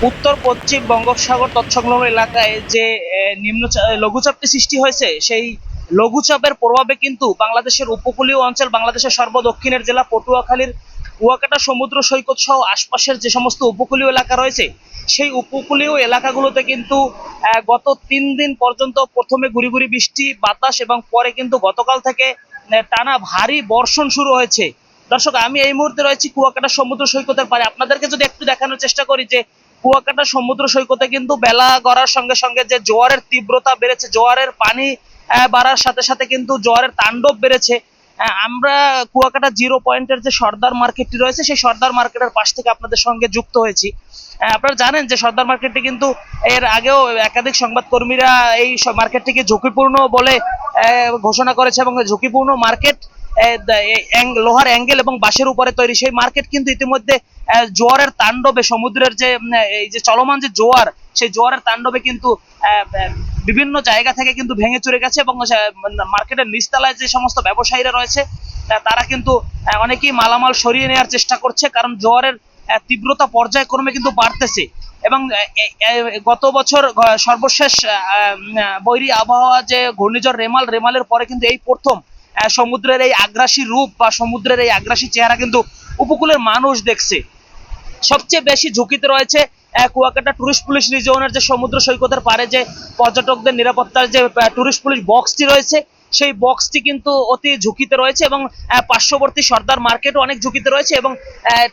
উত্তর পশ্চিম বঙ্গোপসাগর তৎসংলগ্ন এলাকায় যে লঘুচাপটি সৃষ্টি হয়েছে, সেই লঘুচাপের প্রভাবে কিন্তু বাংলাদেশের উপকূলীয় অঞ্চল, বাংলাদেশের সর্বদক্ষিণের জেলা পটুয়াখালীর কুয়াকাটা সমুদ্র সৈকত সহ আশপাশের যে সমস্ত উপকূলীয় এলাকা রয়েছে, সেই উপকূলীয় এলাকাগুলোতে কিন্তু গত 3 দিন পর্যন্ত প্রথমে গুড়ি গুড়ি বৃষ্টি বাতাস এবং পরে কিন্তু গতকাল থেকে টানা ভারী বর্ষণ শুরু হয়েছে। দর্শক, আমি এই মুহূর্তে রয়েছি কুয়াকাটা সমুদ্র সৈকতের পারে। আপনাদেরকে যদি একটু দেখানোর চেষ্টা করি যে কুয়াকাটা সমুদ্র সৈকতে কিন্তু বেলা গড়ার সঙ্গে সঙ্গে যে জোয়ারের তীব্রতা বেড়েছে, জোয়ারের পানি বাড়ার সাথে সাথে কিন্তু জোয়ারের তাণ্ডব বেড়েছে। আমরা কুয়াকাটা জিরো পয়েন্টের যে সর্দার মার্কেটটি রয়েছে, সেই সর্দার মার্কেটের পাশ থেকে আপনাদের সঙ্গে যুক্ত হয়েছি। আপনারা জানেন যে সর্দার মার্কেটটি কিন্তু এর আগেও একাধিক সংবাদকর্মীরা এই মার্কেটটিকে ঝুঁকিপূর্ণ বলে ঘোষণা করেছে, এবং ঝুঁকিপূর্ণ মার্কেট, লোহার অ্যাঙ্গেল এবং বাঁশের উপরে তৈরি সেই মার্কেট কিন্তু ইতিমধ্যে জোয়ারের তাণ্ডবে, সমুদ্রের যে এই যে চলমান যে জোয়ার, সেই জোয়ারের তাণ্ডবে কিন্তু বিভিন্ন জায়গা থেকে কিন্তু ভেঙে চুরে গেছে, এবং মার্কেটের নিচতলায় যে সমস্ত ব্যবসায়ীরা রয়েছে তারা কিন্তু অনেকেই মালামাল সরিয়ে নেওয়ার চেষ্টা করছে, কারণ জোয়ারের তীব্রতা পর্যায়ক্রমে কিন্তু বাড়তেছে। এবং গত বছর সর্বশেষ বৈরী আবহাওয়া যে ঘূর্ণিঝড় রেমালের পরে কিন্তু এই প্রথম সমুদ্রের এই আগ্রাসী রূপ বা সমুদ্রের এই আগ্রাসী চেহারা কিন্তু উপকূলের মানুষ দেখছে। সবচেয়ে বেশি ঝুঁকিতে রয়েছে কুয়াকাটা টুরিস্ট পুলিশ রিজিয়নের যে সমুদ্র সৈকতের পারে যে পর্যটকদের নিরাপত্তার যে টুরিস্ট পুলিশ বক্সটি রয়েছে, সেই বক্সটি কিন্তু অতি ঝুঁকিতে রয়েছে, এবং পার্শ্ববর্তী সর্দার মার্কেটও অনেক ঝুঁকিতে রয়েছে, এবং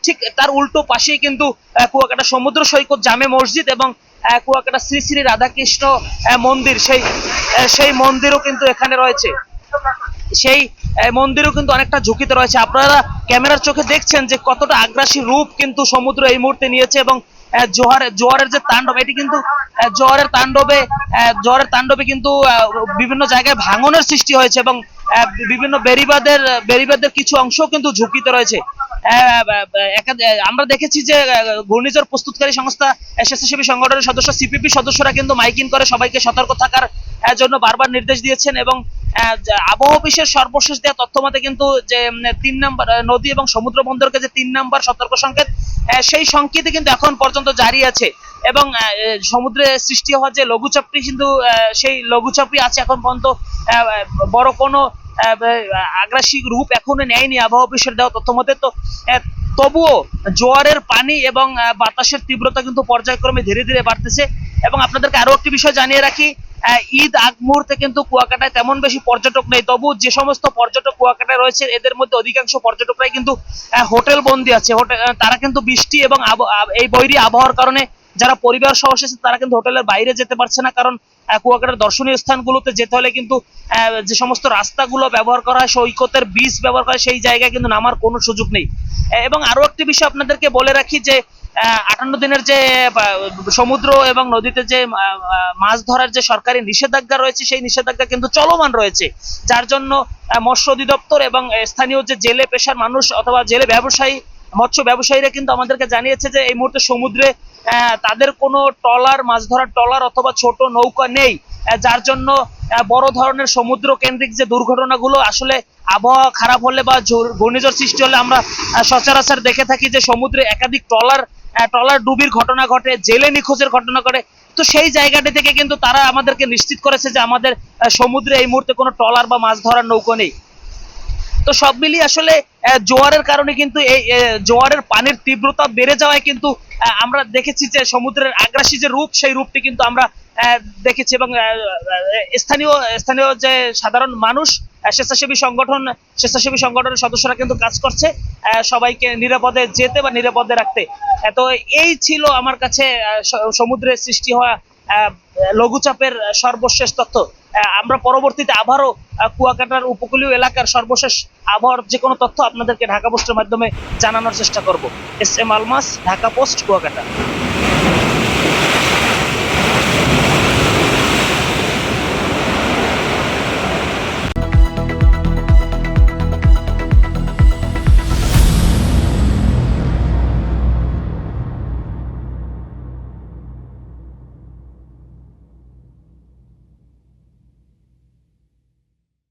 ঠিক তার উল্টো পাশেই কিন্তু কুয়াকাটা সমুদ্র সৈকত জামে মসজিদ এবং কুয়াকাটা শ্রী শ্রী রাধাকৃষ্ণ মন্দির, সেই মন্দিরও কিন্তু এখানে রয়েছে। সেই মন্দিরও কিন্তু অনেকটা ঝুঁকিতে রয়েছে। আপনারা ক্যামেরার চোখে দেখছেন যে কতটা আগ্রাসী রূপ কিন্তু সমুদ্র এই মুহূর্তে নিয়েছে, এবং জোয়ারের যে তাণ্ডব, এটি কিন্তু জোয়ারের তাণ্ডবে কিন্তু বিভিন্ন জায়গায় ভাঙনের সৃষ্টি হয়েছে, এবং বিভিন্ন বেড়িবাঁধের কিছু অংশ কিন্তু ঝুঁকিতে রয়েছে। আমরা দেখেছি যে ঘূর্ণিঝড় প্রস্তুতকারী সংস্থা স্বেচ্ছাসেবী সংগঠনের সদস্য সিপিপি সদস্যরা কিন্তু মাইকিং করে সবাইকে সতর্ক থাকার জন্য বারবার নির্দেশ দিয়েছেন, এবং আবহাওয়া অফিসের সর্বশেষ দেওয়া তথ্য মতে কিন্তু যে 3 নম্বর নদী এবং সমুদ্র বন্দরকে যে 3 নম্বর সতর্ক সংকেত, সেই সংকেতই কিন্তু এখন পর্যন্ত জারি আছে, এবং সমুদ্রে সৃষ্টি হওয়া যে লঘুচাপটি কিন্তু সেই লঘুচাপই আছে এখন পর্যন্ত। বড় কোনো আগ্রাসী রূপ এখনো নেয়নি আবহাওয়া অফিসের দেওয়া তথ্য মতে। তো তবুও জোয়ারের পানি এবং বাতাসের তীব্রতা কিন্তু পর্যায়ক্রমে ধীরে ধীরে বাড়তেছে। এবং আপনাদেরকে আরো একটি বিষয় জানিয়ে রাখি, ঈদ আগ মুহূর্তে কিন্তু কুয়াকাটায় তেমন বেশি পর্যটক নেই, তবু যে সমস্ত পর্যটক কুয়াকাটায় রয়েছে এদের মধ্যে অধিকাংশ পর্যটকরাই কিন্তু হোটেল বন্দী আছে। তারা কিন্তু বৃষ্টি এবং এই বৈরী আবহাওয়ার কারণে যারা পরিবার সহ এসেছে তারা কিন্তু হোটেলের বাইরে যেতে পারছে না, কারণ কুয়াকাটার দর্শনীয় স্থানগুলোতে যেতে হলে কিন্তু যে সমস্ত রাস্তাগুলো ব্যবহার করা হয়, সৈকতের বীজ ব্যবহার করা হয়, সেই জায়গায় কিন্তু নামার কোনো সুযোগ নেই। এবং আরো একটি বিষয় আপনাদেরকে বলে রাখি যে 58 দিনের যে সমুদ্র এবং নদীতে যে মাছ ধরার যে সরকারি নিষেধাজ্ঞা রয়েছে, সেই নিষেধাজ্ঞা কিন্তু চলমান রয়েছে, যার জন্য মৎস্য অধিদপ্তর এবং স্থানীয় যে জেলে পেশার মানুষ অথবা জেলে ব্যবসায়ী, মৎস্য ব্যবসায়ীরা কিন্তু আমাদেরকে জানিয়েছে যে এই মুহূর্তে সমুদ্রে তাদের কোনো ট্রলার, মাছ ধরার ট্রলার অথবা ছোট নৌকা নেই, যার জন্য বড় ধরনের সমুদ্র কেন্দ্রিক যে দুর্ঘটনাগুলো আসলে আবহাওয়া খারাপ হলে বা ঘূর্ণিঝড় সৃষ্টি হলে আমরা সচরাচর দেখে থাকি যে সমুদ্রে একাধিক ট্রলার ডুবির ঘটনা ঘটে, জেলে নিখোঁজের ঘটনা ঘটে। তো সেই জায়গাটি থেকে কিন্তু তারা আমাদেরকে নিশ্চিত করেছে যে আমাদের সমুদ্রে এই মুহূর্তে কোনো ট্রলার বা মাছ ধরার নৌকা নেই। তো সব মিলিয়ে আসলে জোয়ারের কারণে কিন্তু এই জোয়ারের পানির তীব্রতা বেড়ে যাওয়ায় কিন্তু আমরা দেখেছি যে সমুদ্রের আগ্রাসী যে রূপ, সেই রূপটি কিন্তু আমরা দেখেছি, এবং স্থানীয় যে সাধারণ মানুষ, স্বেচ্ছাসেবী সংগঠনের সদস্যরা কিন্তু কাজ করছে সবাইকে নিরাপদে যেতে বা নিরাপদে রাখতে। তো এই ছিল আমার কাছে সমুদ্রের সৃষ্টি হওয়া লঘুচাপের সর্বশেষ তথ্য। আমরা পরবর্তীতে আবারও কুয়াকাটার উপকূলীয় এলাকার সর্বশেষ আবহাওয়ার যে কোনো তথ্য আপনাদেরকে ঢাকা পোস্টের মাধ্যমে জানানোর চেষ্টা করব। S M Almas, Dhaka Post, Kuakata.